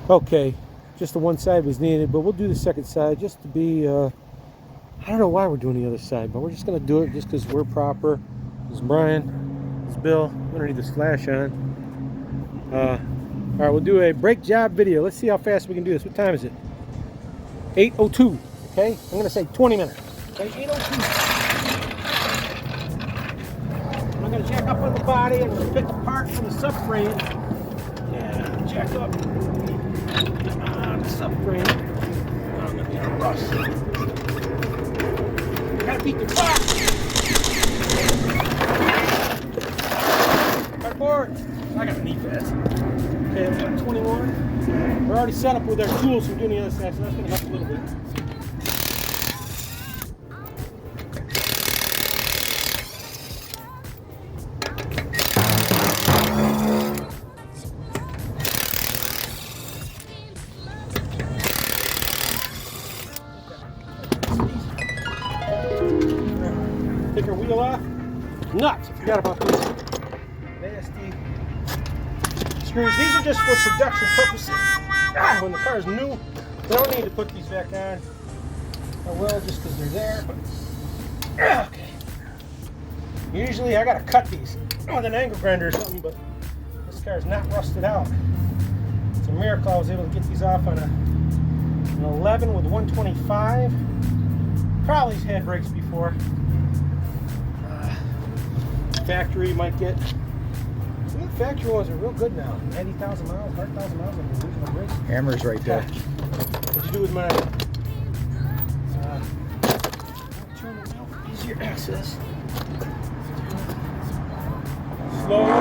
Okay, just the one side was needed, but we'll do the second side just to be, I don't know why we're doing the other side, but we're just going to do it just because we're proper. This is Brian, this is Bill. We don't need this flash on. All right, we'll do a brake job video. Let's see how fast we can do this. What time is it? 8:02. Okay, I'm going to say 20 minutes. Okay, 8:02. I'm going to jack up on the body and we'll pick apart from the subframe. Yeah, jack up on the subframe. I'm going to be on a rust. Gotta beat the clock. Cardboard. I got a knee pads. Okay, we got 21. We're already set up with our tools. We're doing the other side, so that's going to help a little bit. Take our wheel off. Nuts! I forgot about these nasty screws. These are just for production purposes. When the car is new, we don't need to put these back on. I will just because they're there. But, okay. Usually I gotta cut these with an angle grinder or something, but this car is not rusted out. It's a miracle I was able to get these off on an 11 with 125. Probably had brakes before. Factory might get. Some of the factory ones are real good now. 90,000 miles, 100,000 miles on the original brakes. Hammer's right there. What'd you do with my turn it out for easier access? Slowly.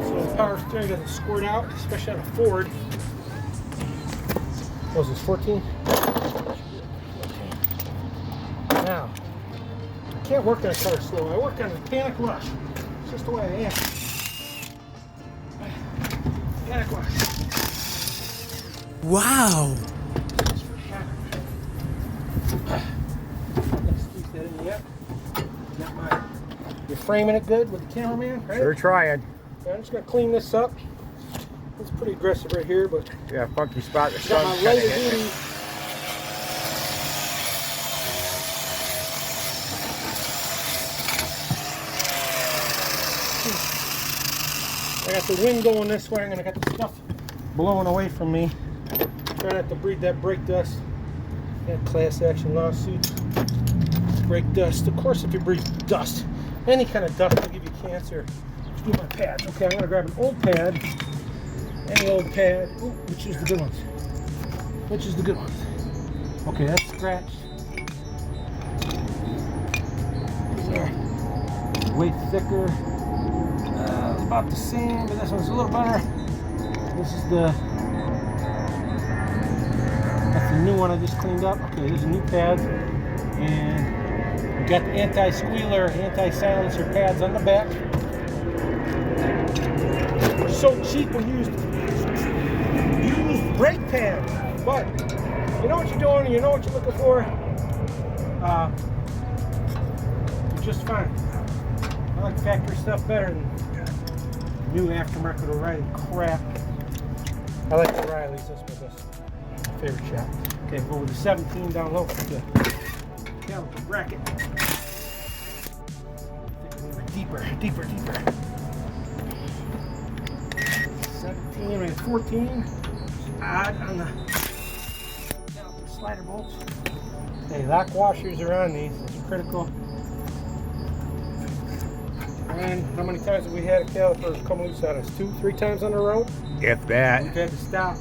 So the power steering doesn't squirt out, especially on a Ford. What was this, 14? Now, I can't work on a car slow. I work on a panic rush. It's just the way I am. Panic rush. Wow. Let's squeeze that in yet. You're framing it good with the cameraman, right? Sure trying. Yeah, I'm just going to clean this up. It's pretty aggressive right here, but Yeah, funky spot. The got sun's my kinda laser hitting duty. it. I got the wind going this way. I'm going to get the stuff blowing away from me. Try not to breathe that brake dust. That class action lawsuit. Brake dust. Of course, if you breathe dust, any kind of dust will give you cancer. Let's do my pads. Okay, I'm going to grab an old pad. Any old pad. Ooh, which is the good ones? Which is the good ones? Okay, that's scratched. These are way thicker. About the same, but this one's a little better. This is that's the new one I just cleaned up. Okay, there's a new pad, and we got the anti-squealer, anti-silencer pads on the back. They're so cheap when used brake pads, but you know what you're doing, and you know what you're looking for. You're just fine. I like factory stuff better than new aftermarket O'Reilly crap. I like O'Reilly's, that's my best favorite shop. Okay, go with the 17 down low. The caliper bracket. Deeper. 17, right, 14. Odd on the caliper slider bolts. Okay, lock washers are on these. Those are critical. And how many times have we had a caliper come loose on us? 2-3 times on the road? If that. We've had to stop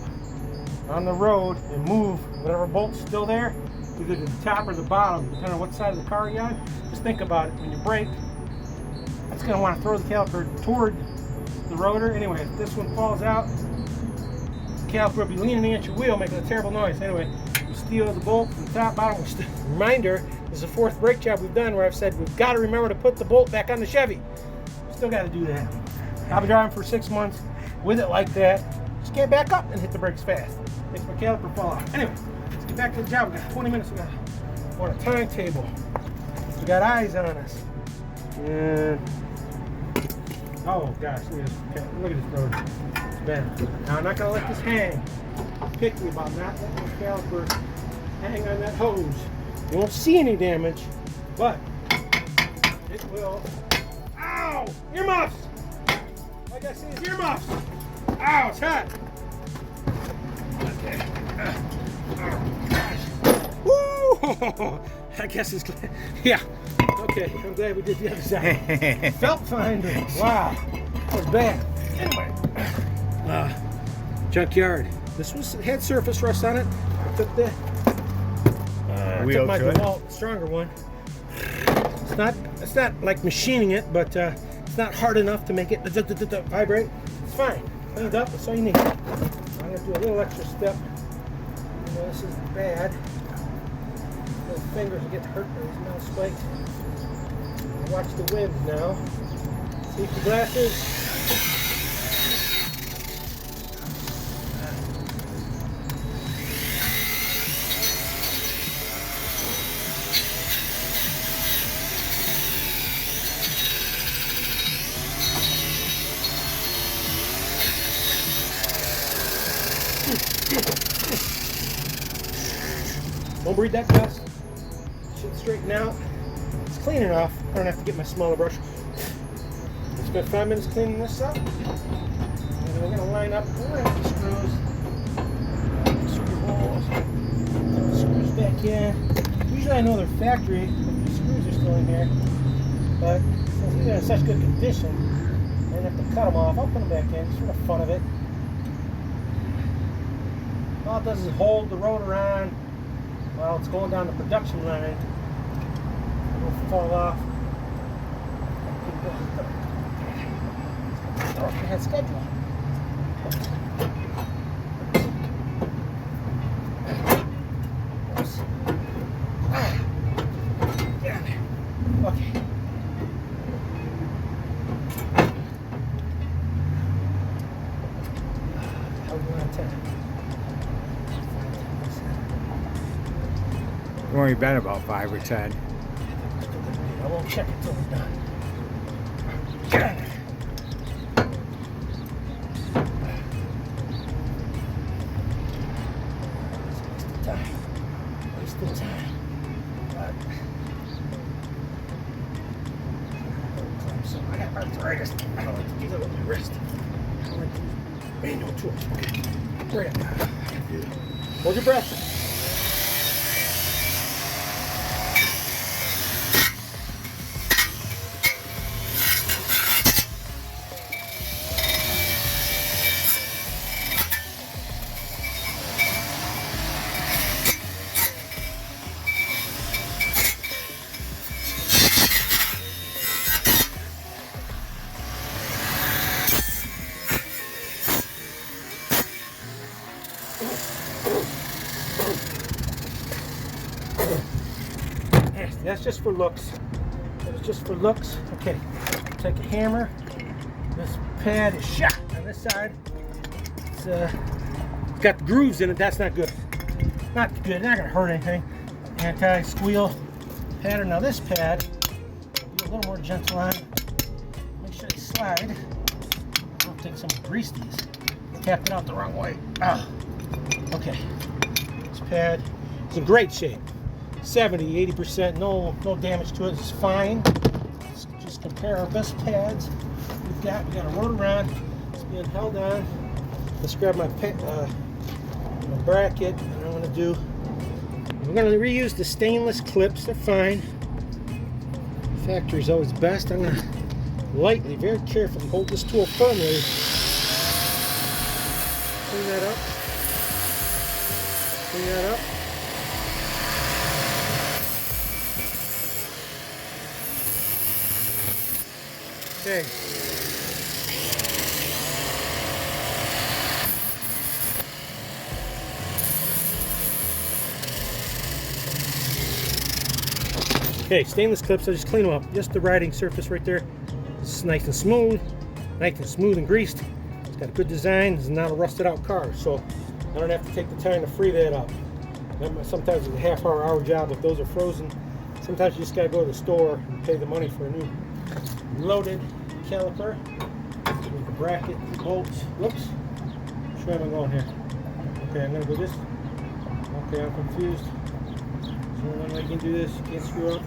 on the road and move whatever bolt's still there, either to the top or the bottom, depending on what side of the car you're on. Just think about it. When you brake, that's going to want to throw the caliper toward the rotor. Anyway, if this one falls out, the caliper will be leaning against your wheel, making a terrible noise. Anyway, you steal the bolt from the top, bottom. Reminder, this is the 4th brake job we've done where I've said we've got to remember to put the bolt back on the Chevy. Still got to do that. I've been driving for 6 months with it like that. Just can't back up and hit the brakes fast. Makes my caliper fall off. Anyway, let's get back to the job. We got 20 minutes. We got on a timetable. We got eyes on us. And Oh gosh, look at this road. It's bad. Now I'm not gonna let this hang. Pick me about not letting the caliper hang on that hose. You won't see any damage, but it will. Ow! Earmuffs! Like I see, it's earmuffs. Ow, it's hot. Okay. Oh gosh. Woo! I guess it's yeah. Okay, I'm glad we did the other side. Felt fine, but wow, that was bad. Anyway, junkyard. This had surface rust on it. I took the my DeWalt stronger one. It's not like machining it, but it's not hard enough to make it vibrate. It's fine. Cleaned up. That's all you need. I'm gonna do a little extra step. You know, this is bad. Little fingers will get hurt by these metal spikes. Watch the wind now. Safety glasses. Don't breathe that dust. Should straighten out. It's clean enough. I don't have to get my smaller brush. I spent 5 minutes cleaning this up. And then we're going to line up the screws. Screw holes. Put the screws back in. Usually I know they're factory if the screws are still in here. But since they're in such good condition, I didn't have to cut them off. I'll put them back in just for the fun of it. All it does is hold the rotor on while it's going down the production line. It will fall off. Ahead schedule. Okay. How are we on 10? We've only been about 5 or 10. I won't check it till we're done. Wasting time. But so I got arthritis. I don't like to do that with my wrist. I like to use manual tools. Okay. Right up. Hold your breath. That's just for looks. That was just for looks. Okay, take a hammer. This pad is shot on this side. It's got the grooves in it. That's not good. Not good. Not gonna hurt anything. Anti-squeal pattern. Now this pad, be a little more gentle on. Make sure they slide. I'll take some grease these. Tapped it out the wrong way. Ah. Okay. This pad is in great shape. 70-80%, no damage to it. It's fine. Let's just compare our best pads we've got. We got a rotor rod. It's being held on. Let's grab my bracket, and I'm we're going to reuse the stainless clips. They're fine. Factory's always best. I'm going to lightly, very carefully hold this tool firmly. Clean that up. Clean that up. Okay. Okay, stainless clips, I just clean them up. Just the riding surface right there. It's nice and smooth and greased. It's got a good design. It's not a rusted out car, so I don't have to take the time to free that up. Sometimes it's a half-hour job if those are frozen. Sometimes you just gotta go to the store and pay the money for a new loaded caliper. bracket bolts. Whoops. Which way am I going here? Okay, I'm gonna go this. Okay, I'm confused. So one way you can do this, you can't screw up.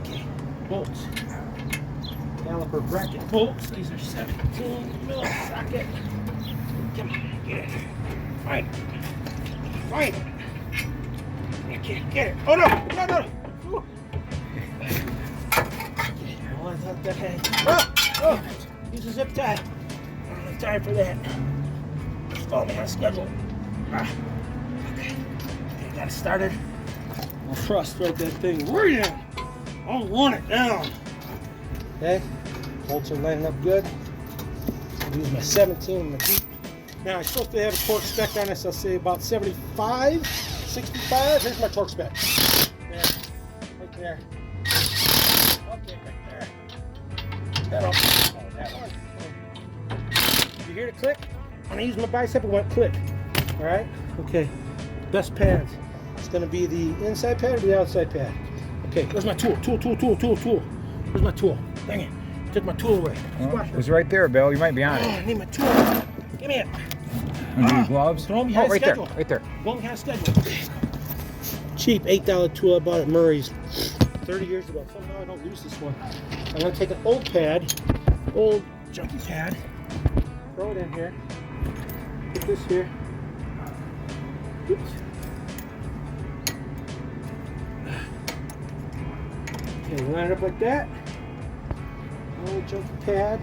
Okay. Bolts. Caliper bracket bolts. These are 17 mil socket. Come on, get it. Find it. Find it. I can't get it. Oh no! No, no! Ooh. One's up that hang. Oh! Use a zip tie. I don't have time for that. Just follow me on schedule. Okay, got it started. I'll trust right that thing. Right in. I'll run it down. Okay, bolts are lining up good. I'll use my 17 in the deep. Now, I'm supposed to have a torque spec on this. I'll say about 75, 65. Here's my torque spec. There, right there. Okay, right there. That one. You hear the click? When I use my bicep, it went click. All right. Okay. Best pads. It's going to be the inside pad or the outside pad. Okay. Where's my tool? Tool. Where's my tool? Dang it! Took my tool away. Well, it was right there, Bill. You might be on it. I need my tool. Give me it. Need gloves? Throw them behind right schedule. there. Right there. Go behind schedule. Cheap $8 tool I bought at Murray's 30 years ago. Somehow I don't use this one. I'm going to take an old pad, old junky pad, throw it in here, put this here. Oops. Okay, line it up like that. Old junky pad.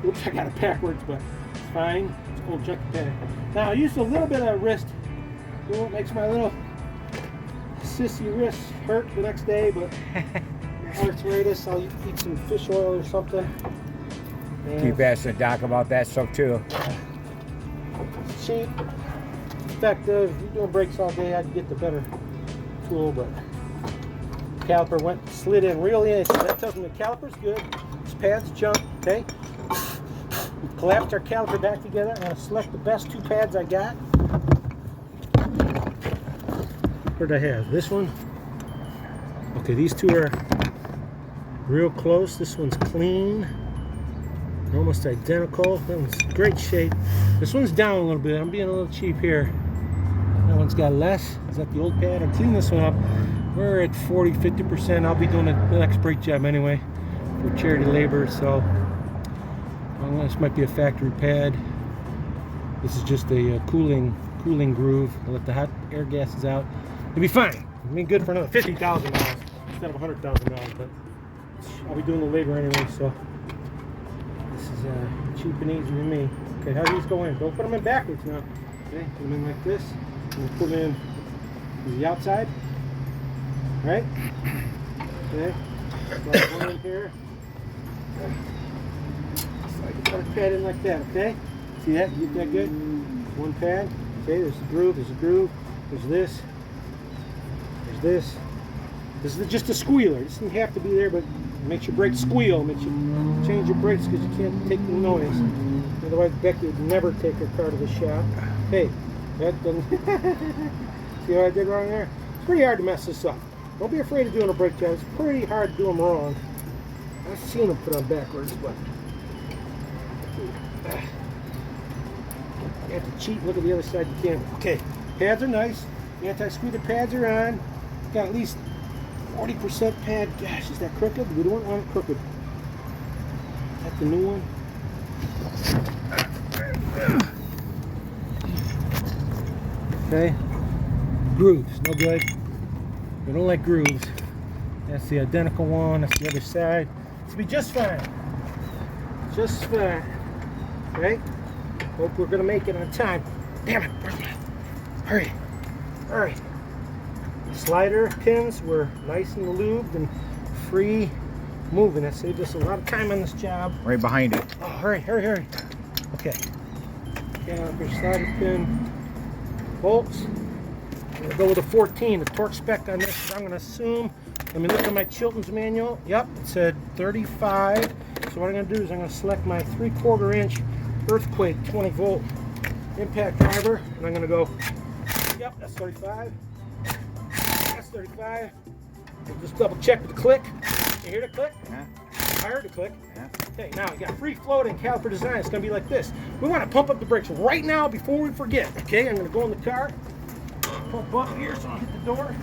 Oops, I got it backwards, but it's fine. It's old junky pad. Now I used a little bit of wrist. You know what makes my little sissy wrist hurt the next day, but arthritis, I'll eat some fish oil or something. And Keep asking Doc about that stuff too. it's cheap, effective. If you're doing brakes all day, I'd get the better tool, but caliper slid in real in. So that tells me the caliper's good. This pad's junk, okay? We've collapsed our caliper back together. I'm going to select the best two pads I got. What did I have? This one? Okay, these two are real close. This one's clean. They're almost identical. That one's great shape. This one's down a little bit. I'm being a little cheap here. That one's got less. Is that the old pad? I cleaned this one up. We're at 40, 50%. I'll be doing the next brake job anyway for charity labor, so this might be a factory pad. This is just a cooling groove. I'll let the hot air gases out. It'll be fine. It'll be good for another $50,000 instead of $100,000, but I'll be doing the labor anyway, so this is cheap and easy to me. Okay, how do these go in? Don't put them in backwards now. Okay, put them in like this. And put them in the outside. Right? Okay. Slide one in here. Slide the other pad in like that, okay? See that? You get that good? One pad. Okay, there's the groove, there's this. There's this. This is just a squealer. This doesn't have to be there, but it makes your brakes squeal. Makes you change your brakes because you can't take the noise. Otherwise, Becky would never take her car to the shop. Hey, that doesn't... See what I did wrong there? It's pretty hard to mess this up. Don't be afraid of doing a brake job. It's pretty hard to do them wrong. I've seen them put on backwards, but you have to cheat and look at the other side of the camera. Okay, pads are nice. Anti-squealer pads are on. Got at least 40% pad. Gosh, is that crooked? We don't want it crooked. Is that the new one? Okay. Grooves, no good. We don't like grooves. That's the identical one. That's the other side. It's be just fine. Just fine. Okay? Hope we're gonna make it on time. Damn it! Hurry! Hurry! Slider pins were nice and lubed and free moving. That saved us a lot of time on this job. Right behind it. Oh, hurry! Okay. Caliper slider pin bolts. I'm gonna go with a 14. The torque spec on this is, I'm gonna assume, let me look at my Chilton's manual. Yep, it said 35. So what I'm gonna do is I'm gonna select my 3/4 inch earthquake 20 volt impact driver, and I'm gonna go, yep, that's 35. That's 35. We'll just double check with the click. You hear the click? Yeah. I heard it click. Yeah. Okay, now you got free floating caliper design. It's gonna be like this. We want to pump up the brakes right now before we forget. Okay, I'm gonna go in the car, pump up here so I'll hit the door.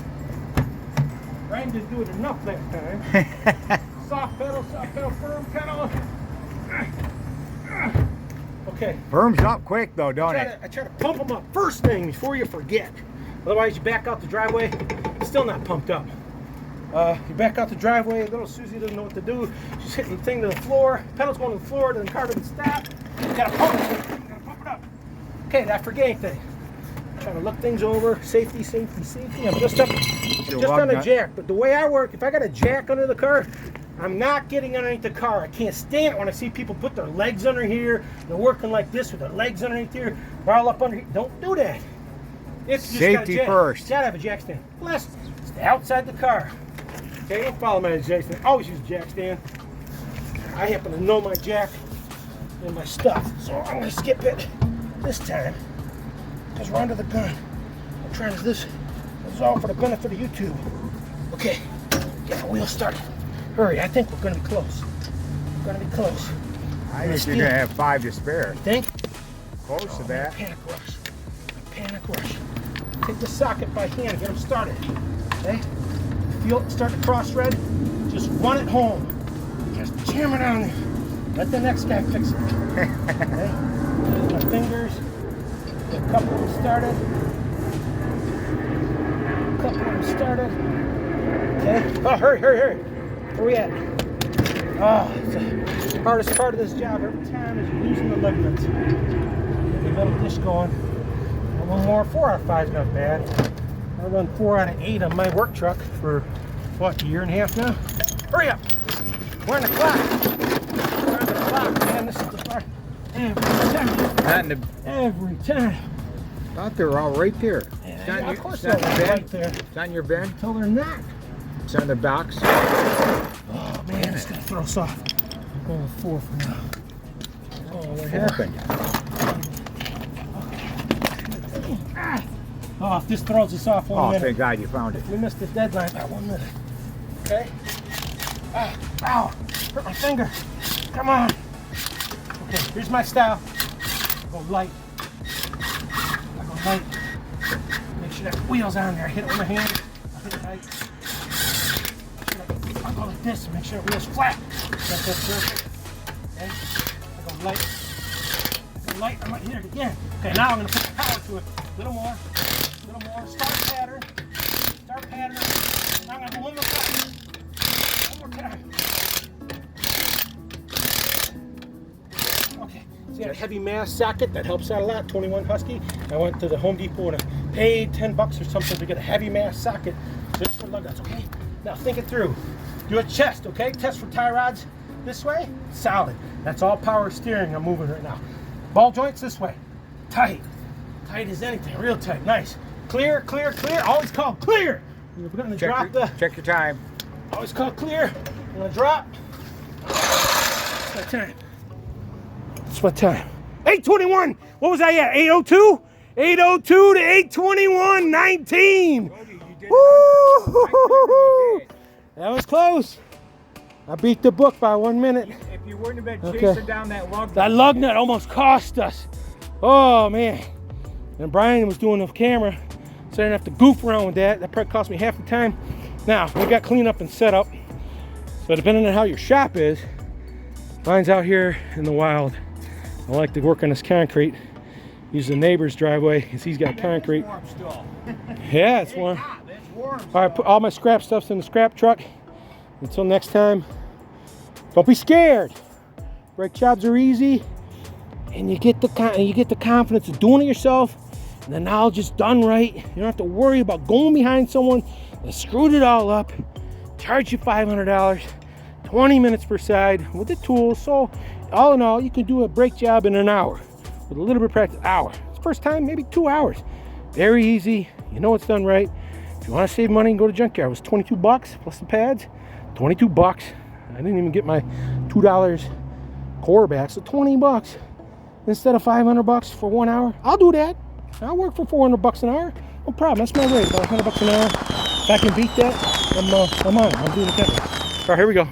Ryan didn't do it enough that time. Soft pedal, firm pedal. Okay. Firms up quick though, don't it? I try to pump them up first thing before you forget. Otherwise, you back out the driveway, it's still not pumped up. You back out the driveway, little Susie doesn't know what to do. She's hitting the thing to the floor. Pedal's going to the floor, then the car doesn't stop. You gotta pump it. You gotta pump it up. Okay, did I forget anything? Trying to look things over. Safety. I'm just on a jack. But the way I work, if I got a jack under the car, I'm not getting underneath the car. I can't stand it when I see people put their legs under here. They're working like this with their legs underneath here, all up under here. Don't do that. It's just safety first. You gotta have a jack stand. Plus, stay outside the car. Okay, don't follow my jack stand. Always use a jack stand. I happen to know my jack and my stuff, so I'm gonna skip it this time because we're under the gun. I'm trying to this is all for the benefit of YouTube. Okay, get the wheel started. Hurry, I think we're gonna be close. We're gonna be close. I think you're gonna have 5 to spare. You think? Close to that. Panic rush. Panic rush. Take the socket by hand, get them started. Okay? Feel it start to cross red, just run it home. Just jam it on there. Let the next guy fix it. Okay? Use my fingers. Get a couple of them started. Okay? Oh, hurry. Where we at? Oh, it's the hardest part of this job every time is losing the ligaments. Get the little dish going. One more, 4 out of 5 is not bad. I run 4 out of 8 on my work truck for, what, a year and a half now? Hurry up! We're on the clock. We're on the clock, man. This is the part. Every time. I thought they were all right there. Yeah, of course they're right there. It's on your bed. Until they're not. It's on the box. Oh, man, it's going to throw us off. I'm going with 4 for now. Oh, what happened? Oh, if this throws us off 1 minute. Thank God you found it. We missed the deadline by 1 minute. Okay? Ow! Hurt my finger. Come on. Okay, here's my style. I go light. Make sure that wheel's on there. I hit it with my hand. I hit it light. I go like this. Make sure the wheel's flat. That's perfect. Okay? I go light. I might hit it again. Okay, now I'm going to put the power to it. A little more. Start pattern. Now I'm going to do one more time. Okay, so you got a heavy mass socket that helps out a lot. 21 Husky. I went to the Home Depot and I paid $10 or something to get a heavy mass socket just for lug nuts. Okay, now think it through. Do a chest. Okay, test for tie rods this way. Solid. That's all power steering I'm moving right now. Ball joints this way. Tight as anything. Real tight. Nice. Clear. Always call clear. We're going to drop check your time. Always call clear. I'm going to drop. It's my time. It's my time. 821. What was I at? 802? 802 to 821. 19. Woo! That was close. I beat the book by 1 minute. If you wouldn't have been chasing down that lug nut almost cost us. Oh, man. And Brian was doing the camera, so I didn't have to goof around with that. That probably cost me half the time. Now, we got cleanup and setup. So depending on how your shop is, mine's out here in the wild. I like to work on this concrete. Use the neighbor's driveway because he's got concrete. Warm still. Yeah, it's warm. It's warm. All right, put all my scrap stuff's in the scrap truck. Until next time, don't be scared. Brake jobs are easy, and you get the confidence of doing it yourself, and the knowledge is done right. You don't have to worry about going behind someone that screwed it all up. Charge you $500, 20 minutes per side with the tools. So all in all, you can do a brake job in an hour with a little bit of practice. Hour. It's first time, maybe 2 hours. Very easy. You know it's done right. If you want to save money and go to junkyard, it was 22 bucks plus the pads. 22 bucks. I didn't even get my $2 core back, so 20 bucks instead of 500 bucks for 1 hour. I'll do that. I'll work for 400 bucks an hour. No problem. That's my rate. About 100 bucks an hour. If I can beat that, I'm on it. I'm doing it that way. All right, here we go.